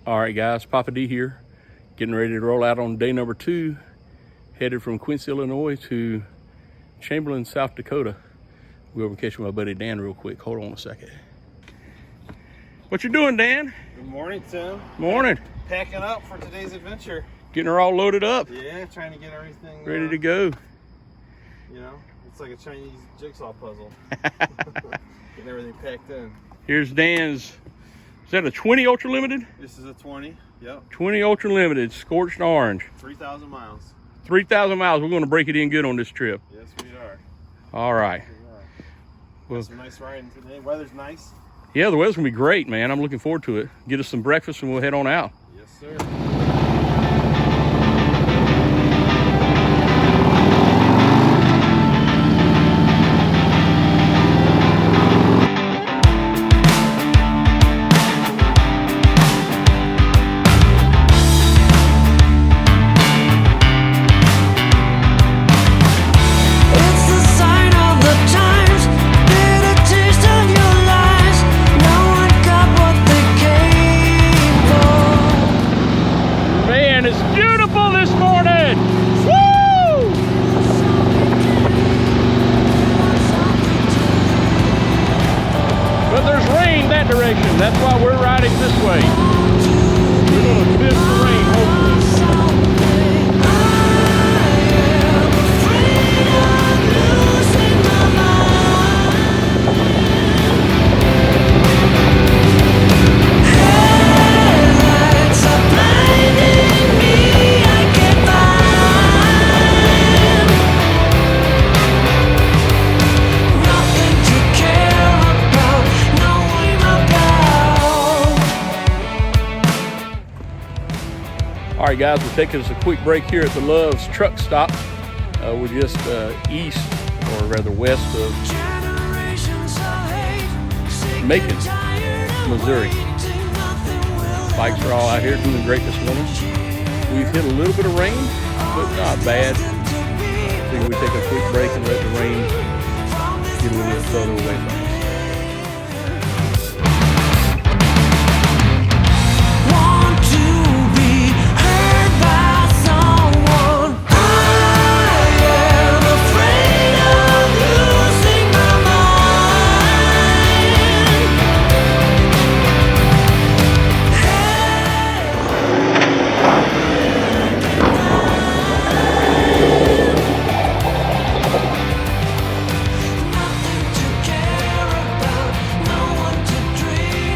All right, guys, Poppa-D here, getting ready to roll out on day number 2, headed from Quincy, Illinois to Chamnerlain, South Dakota. We'll go over and catch my buddy Dan real quick. Hold on a second. What you doing, Dan? Good morning, Tim. Morning. Packing up for today's adventure. Getting her all loaded up. Yeah, trying to get everything ready to go. You know, it's like a Chinese jigsaw puzzle. Getting everything packed in. Here's Dan's. Is that a 20 Ultra Limited? This is a 20. Yep. 20 Ultra Limited, scorched orange. 3,000 miles. 3,000 miles. We're going to break it in good on this trip. Yes, we are. All right. Well, some nice riding today. Weather's nice. Yeah, the weather's going to be great, man. I'm looking forward to it. Get us some breakfast and we'll head on out. Yes, sir. That's why we're riding this way. We're going to miss the rain, hopefully. All right, guys, we're taking us a quick break here at the Love's truck stop. We're just east, or rather west of Macon, Missouri. Bikes are all out here doing great this morning. We've hit a little bit of rain, but not bad. I think we take a quick break and let the rain get a little bit further away from us.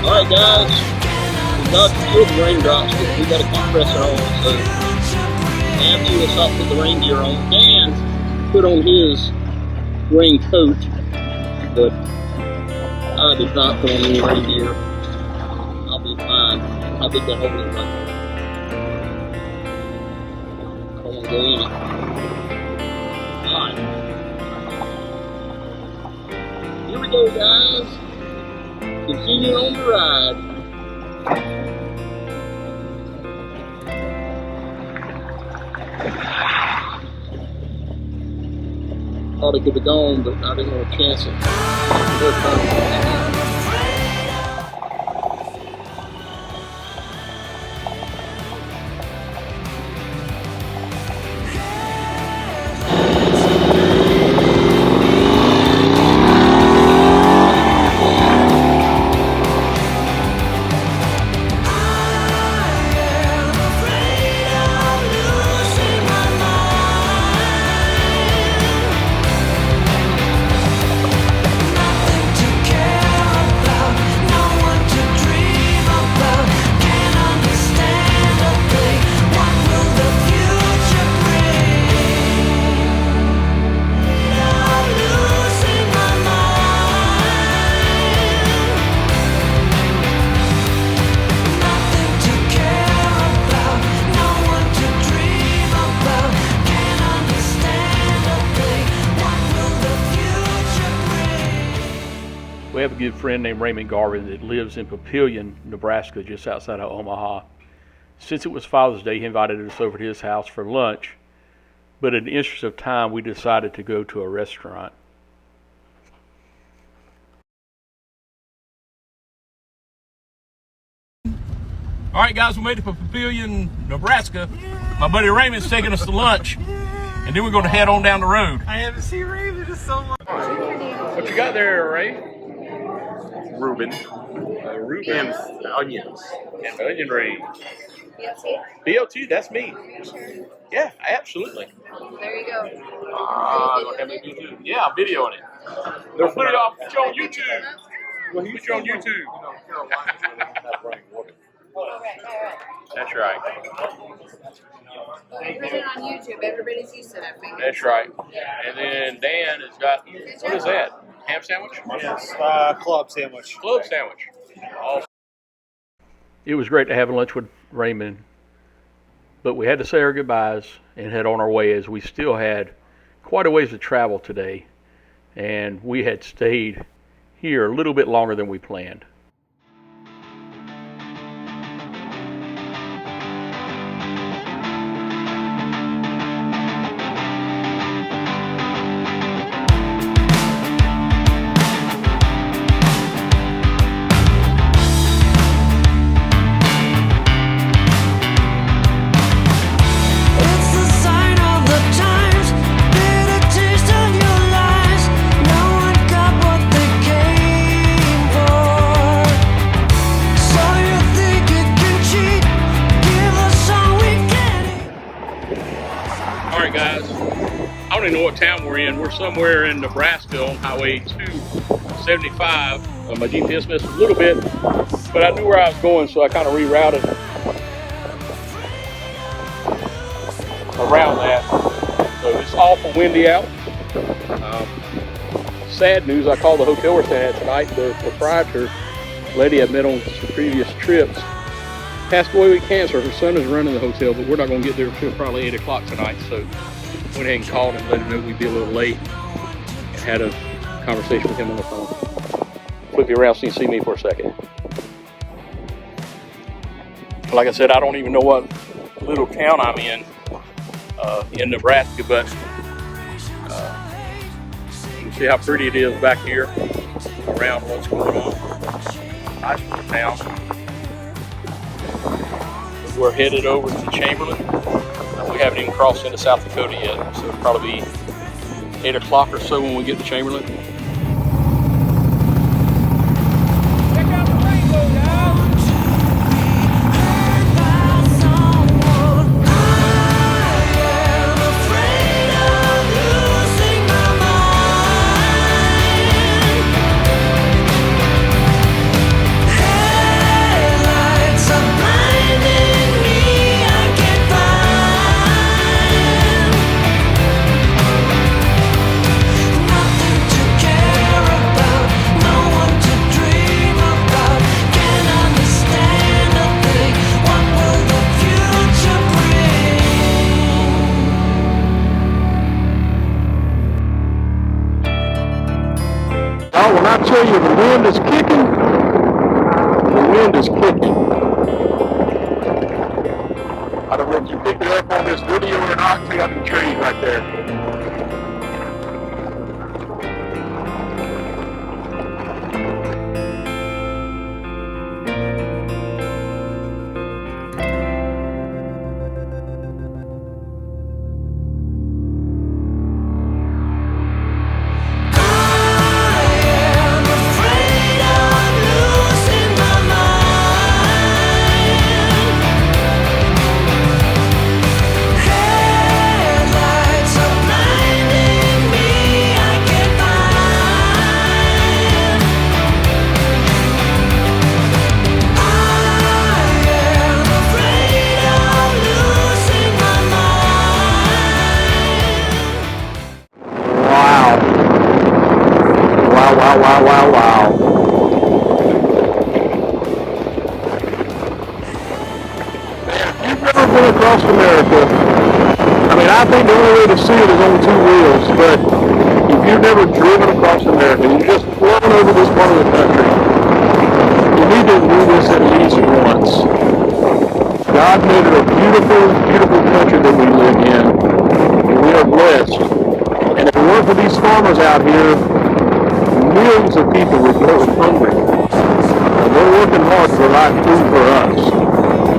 Alright guys, we got to feel the raindrops, but we got to keep pressing on. So after we stop put the reindeer on, Dan put on his raincoat, but I did not put on any reindeer. I'll be fine. I think that hole is right. I don't want to go in it. Alright. Here we go, guys. Continue on the ride. Thought it could have gone, but I didn't want to chance it. We have a good friend named Raymond Garvin that lives in Papillion, Nebraska, just outside of Omaha. Since it was Father's Day, he invited us over to his house for lunch, but in the interest of time, we decided to go to a restaurant. All right, guys, we made it to Papillion, Nebraska. My buddy Raymond's taking us to lunch, and then we're going to head on down the road. I haven't seen Raven in so long. What you got there, Ray? Reuben. Reuben. And onions. And onion rings. BLT? BLT, that's me. Sure. Yeah, absolutely. There you go. Yeah, I'm videoing it. They'll put it on, put you on YouTube. We'll put you on YouTube. Right. That's right. You put it on YouTube. Everybody's used to that. That's right. And then Dan has got, what is that? Ham sandwich? Yes, club sandwich. Club sandwich. Awesome. It was great to have lunch with Raymond, but we had to say our goodbyes and head on our way as we still had quite a ways to travel today, and we had stayed here a little bit longer than we planned. I don't even know what town we're in. We're somewhere in Nebraska on Highway 275. My GPS missed a little bit, but I knew where I was going, so I kind of rerouted around that. So it's awful windy out. Sad news, I called the hotel we're staying at tonight. The proprietor, lady I met on some previous trips, passed away with cancer. Her son is running the hotel, but we're not going to get there until probably 8 o'clock tonight. So went ahead and called and let him know we'd be a little late, and had a conversation with him on the phone. Flip you around so you can see me for a second. Like I said, I don't even know what little town I'm in Nebraska, but you can see how pretty it is back here around what's going on. Nice little town. We're headed over to Chamnerlain. We haven't even crossed into South Dakota yet, so it'll probably be 8 o'clock or so when we get to Chamnerlain. Check out the rainbow, guys! Oh, when I tell you the wind is kicking, the wind is kicking. I don't know if you picked it up on this video or not. See, got the trees right there. Wow. If you've never been across America, I mean, I think the only way to see it is on two wheels, but if you've never driven across America, you've just flown over this part of the country, you need to do this at least once. God made it a beautiful, beautiful country that we live in, and we are blessed. And if it weren't for these farmers out here, millions of people would go hungry. And they're working hard to provide food for us.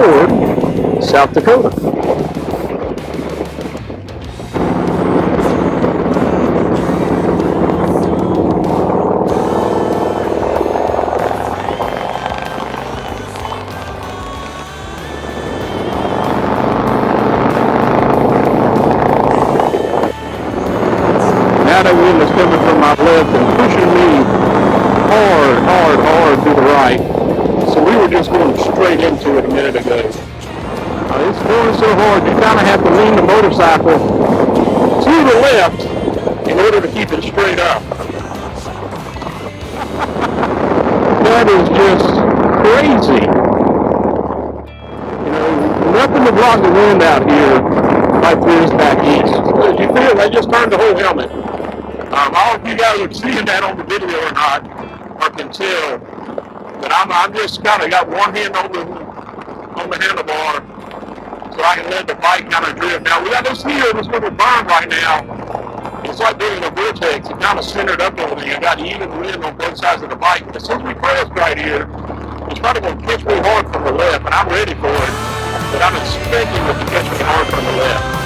toward South Dakota. Now that wind is coming from my left and pushing me hard to the right. So we were just going straight into it a minute ago. It's going so hard, you kind of have to lean the motorcycle to the left in order to keep it straight up. That is just crazy. You know, nothing to block the wind out here like there is back east. As you feel, they just turned the whole helmet. I don't know if you guys are seeing that on the video or not, or can tell, but I'm just kind of got one hand on the handlebar, so I can let the bike kind of drift. Now we got this here, this little berm right now. It's like being in a vortex. It kind of centered up over there. You got even wind on both sides of the bike. But as soon as we cross right here, it's probably going to catch me hard from the left, and I'm ready for it. But I'm expecting it to catch me hard from the left.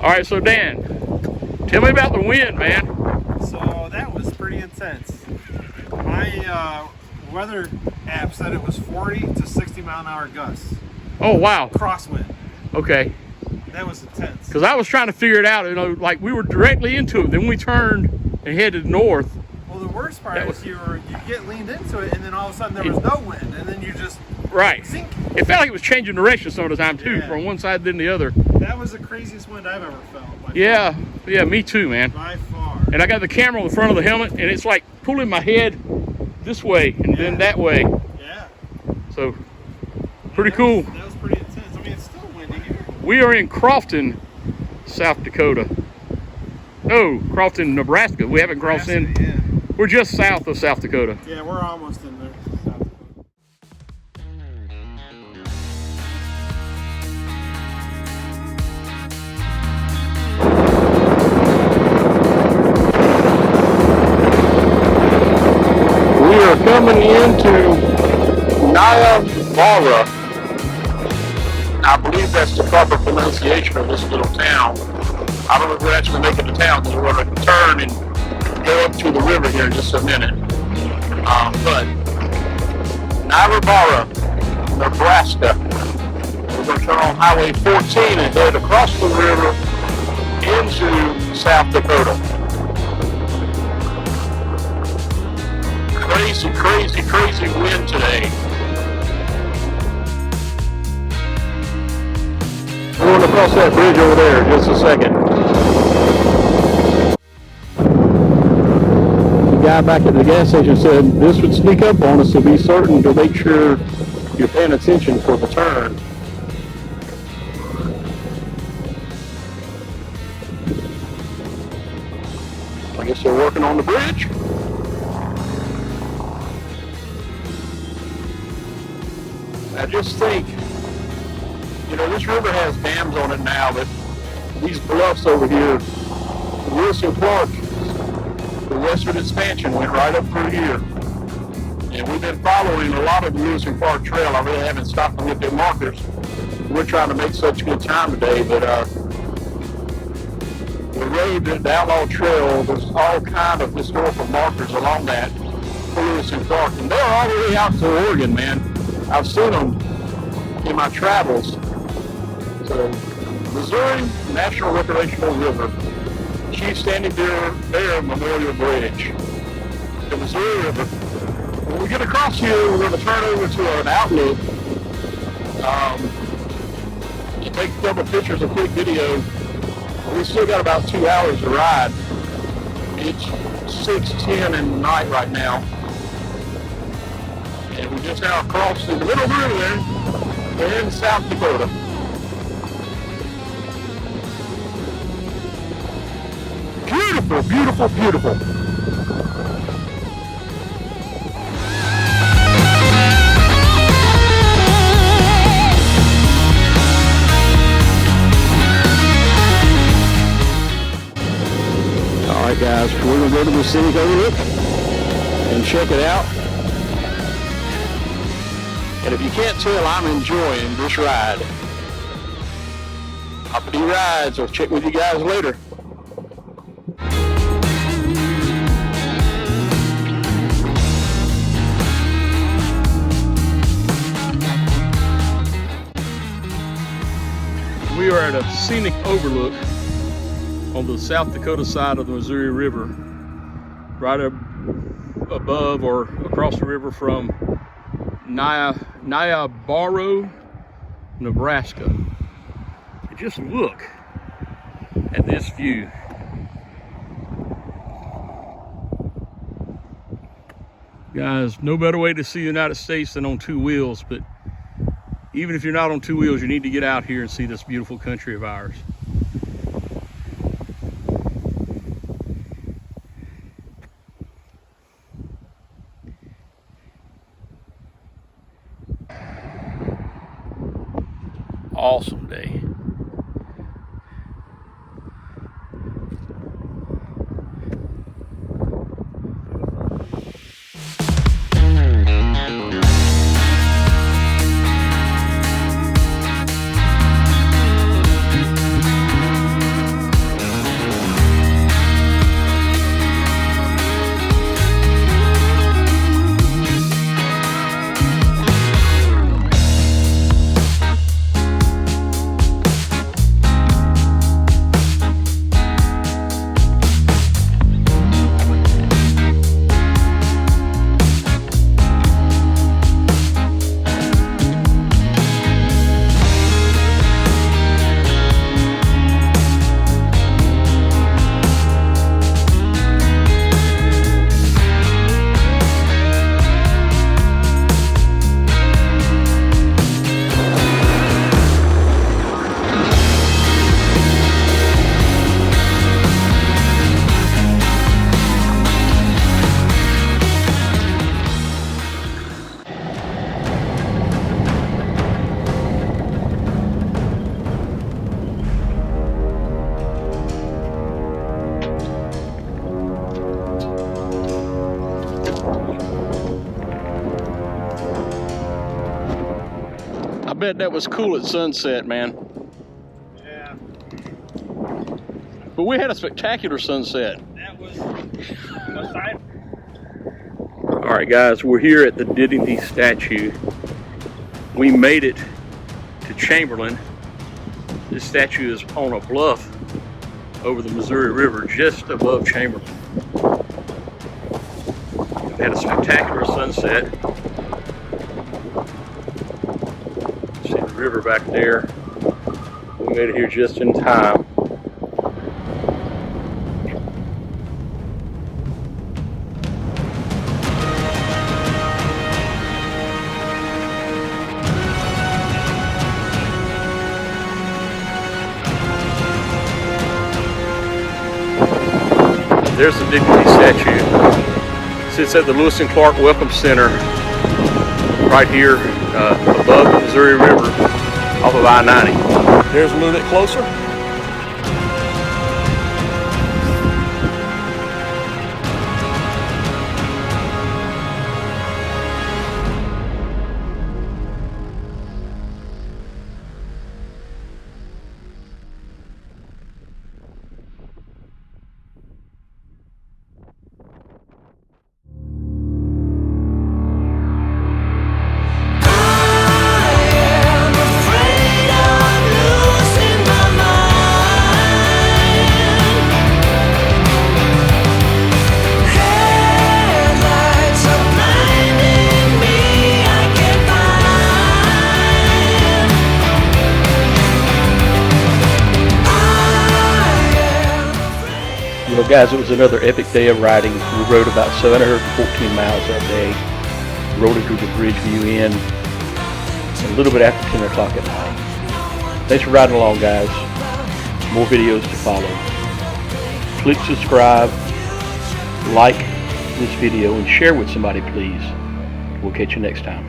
All right, so Dan, tell me about the wind, man. So that was pretty intense. My weather app said it was 40 to 60 mile an hour gusts. Oh, wow. Crosswind. Okay. That was intense. Because I was trying to figure it out, you know, like we were directly into it, then we turned and headed north. Well, the worst part is you get leaned into it, and then all of a sudden there was no wind, and then you just sink. It felt like it was changing direction some of the time too, Yeah. from one side then the other. That was the craziest wind I've ever felt. Yeah, me too, man. By far. And I got the camera on the front of the helmet, and it's like pulling my head this way and then that way. Yeah. So, pretty cool. That was pretty intense. I mean, it's still windy here. We are in Crofton, South Dakota. No, Crofton, Nebraska. We haven't crossed in. Yeah. We're just south of South Dakota. Yeah, we're almost in there. We are coming into Niobrara. I believe that's the proper pronunciation of this little town. I don't know if we're actually making the town, because we're going to turn and go up to the river here in just a minute. But Niobrara, Nebraska. We're going to turn on Highway 14 and head across the river into South Dakota. Crazy wind today. We're going to cross that bridge over there in just a second. The guy back at the gas station said this would sneak up on us, so be certain to make sure you're paying attention for the turn. I guess they're working on the bridge. I just think, you know, this river has dams on it now, but these bluffs over here, Wilson Clark, the western expansion went right up through here. And we've been following a lot of the Wilson Clark Trail. I really haven't stopped to look at markers. We're trying to make such good time today, but the road, the Outlaw Trail, there's all kind of historical markers along that for Lewis and Clark. And they're all the way out to Oregon, man. I've seen them in my travels. So, Missouri National Recreational River, Chief Standing Bear Memorial Bridge, the Missouri River. When we get across here, we're going to turn over to an outlook. Take a couple pictures, a quick video. We still got about 2 hours to ride. It's 6:10 in the night right now. And we just now crossed in the middle of the river there. We're in South Dakota. Beautiful, beautiful, beautiful. guys, we're gonna go to the scenic overlook and check it out. And if you can't tell, I'm enjoying this ride. Poppa-D rides. I'll check with you guys later. We are at a scenic overlook on the South Dakota side of the Missouri River, right above or across the river from Niobrara, Nebraska. And just look at this view. Guys, no better way to see the United States than on two wheels, but even if you're not on two wheels, you need to get out here and see this beautiful country of ours. Awesome day. I bet that was cool at sunset, man. Yeah. But we had a spectacular sunset. That was aside. All right, guys, we're here at the Dignity statue. We made it to Chamnerlain. This statue is on a bluff over the Missouri River, just above Chamnerlain. We had a spectacular sunset. See the river back there. We made it here just in time. There's the Dignity statue. Sits at the Lewis and Clark Welcome Center right here above the Missouri River off of I-90. There's a little bit closer. Well, guys, it was another epic day of riding. We rode about 714 miles that day. Rode into the Bridgeview Inn a little bit after 10 o'clock at night. Thanks for riding along, guys. More videos to follow. Click subscribe, like this video, and share with somebody, please. We'll catch you next time.